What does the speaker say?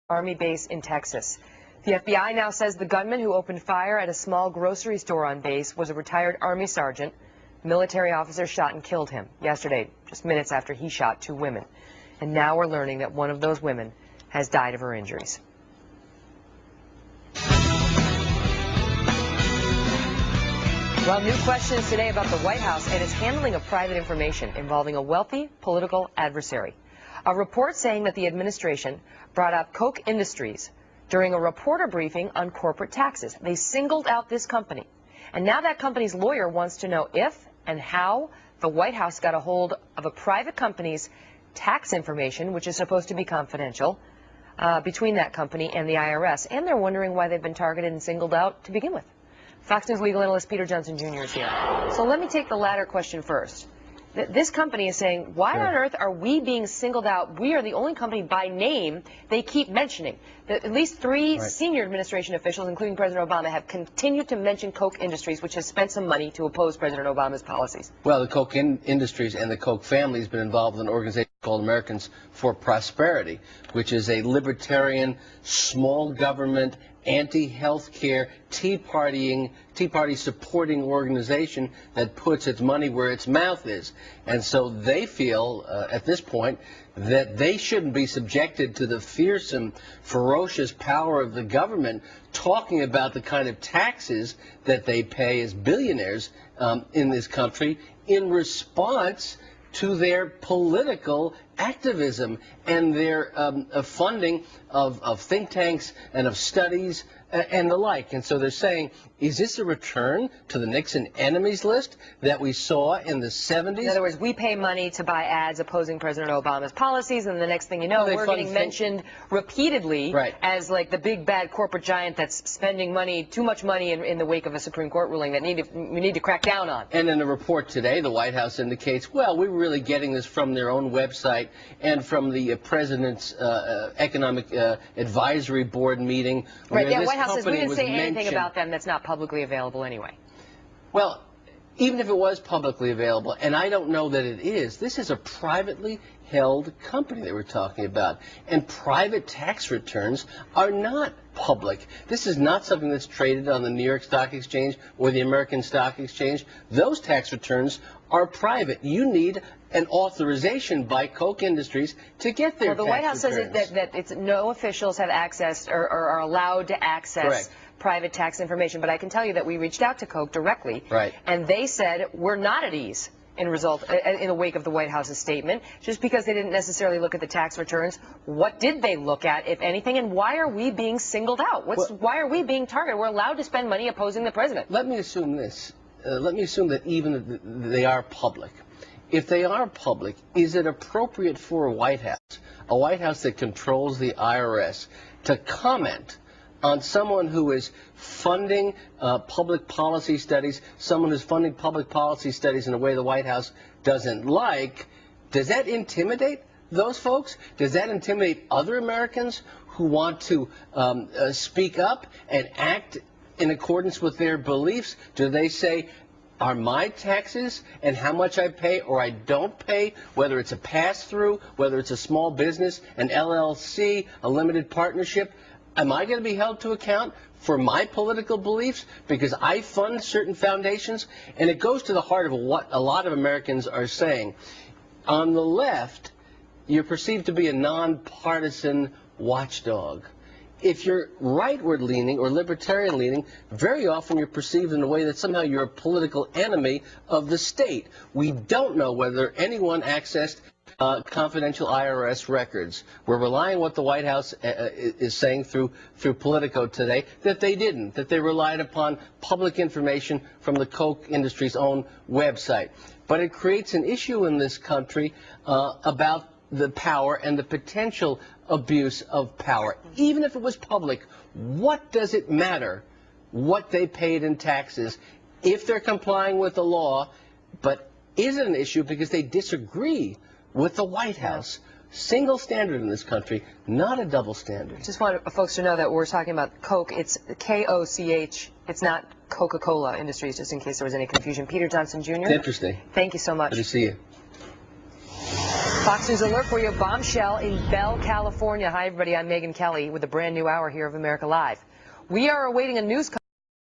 Army base in Texas. The FBI now says the gunman who opened fire at a small grocery store on base was a retired Army sergeant. Military officers shot and killed him yesterday, just minutes after he shot 2 women. And now we're learning that one of those women has died of her injuries. Well, new questions today about the White House and its handling of private information involving a wealthy political adversary. A report saying that the administration brought up Koch Industries during a reporter briefing on corporate taxes. They singled out this company. And now that company's lawyer wants to know if and how the White House got a hold of a private company's tax information, which is supposed to be confidential, between that company and the IRS. And they're wondering why they've been targeted and singled out to begin with. Fox News legal analyst Peter Johnson Jr. is here. So let me take the latter question first. This company is saying, why on earth are we being singled out? We are the only company by name they keep mentioning. At least 3 senior administration officials, including President Obama, have continued to mention Koch Industries, which has spent some money to oppose President Obama's policies. Well, the Koch Industries and the Koch family has been involved with an organization called Americans for Prosperity, which is a libertarian, small government, anti-healthcare, Tea Party supporting organization that puts its money where its mouth is. And so they feel at this point that they shouldn't be subjected to the fearsome, ferocious power of the government talking about the kind of taxes that they pay as billionaires in this country in response to their political activism and their funding of think tanks and of studies and the like. And so they're saying, is this a return to the Nixon enemies list that we saw in the 70s? In other words, we pay money to buy ads opposing President Obama's policies, and the next thing you know, we're getting mentioned repeatedly as like the big bad corporate giant that's spending money, too much money in the wake of a Supreme Court ruling that we need to crack down on. And in a report today, the White House indicates, well, we were really getting this from their own website and from the president's economic advisory board meeting. Right, yeah, White House says we didn't say anything about them that's not publicly available anyway. Well, even if it was publicly available, and I don't know that it is, this is a privately held company that we're talking about. And private tax returns are not public. This is not something that's traded on the New York Stock Exchange or the American Stock Exchange. Those tax returns are private. You need an authorization by Koch Industries to get their tax returns. Well, the White House says that no officials have access or are allowed to access private tax information. But I can tell you that we reached out to Koch directly, and they said we're not at ease in the wake of the White House's statement, just because they didn't necessarily look at the tax returns. What did they look at, if anything, and why are we being singled out? Why are we being targeted? We're allowed to spend money opposing the president. Let me assume this. Let me assume that even they are public. If they are public, is it appropriate for a White House that controls the IRS, to comment on someone who is funding public policy studies, someone who's funding public policy studies in a way the White House doesn't like? Does that intimidate those folks? Does that intimidate other Americans who want to speak up and act in accordance with their beliefs? Do they say, are my taxes and how much I pay or I don't pay, whether it's a pass-through, whether it's a small business, an LLC, a limited partnership, am I going to be held to account for my political beliefs because I fund certain foundations? And it goes to the heart of what a lot of Americans are saying. On the left, you're perceived to be a nonpartisan watchdog. If you're rightward-leaning or libertarian-leaning, very often you're perceived in a way that somehow you're a political enemy of the state. We don't know whether anyone accessed confidential IRS records. We're relying on what the White House is saying through Politico today, that they didn't, that they relied upon public information from the Koch Industries' own website. But it creates an issue in this country about the power and the potential abuse of power. Even if it was public, what does it matter what they paid in taxes if they're complying with the law? But is it an issue because they disagree with the White House? Single standard in this country, not a double standard. Just want folks to know that we're talking about Koch. It's K-O-C-H. It's not Coca-Cola Industries, just in case there was any confusion. Peter Johnson Jr. It's interesting. Thank you so much. Good to see you. Fox News alert for you, bombshell in Bell, California. Hi, everybody. I'm Megan Kelly with a brand new hour here of America Live. We are awaiting a news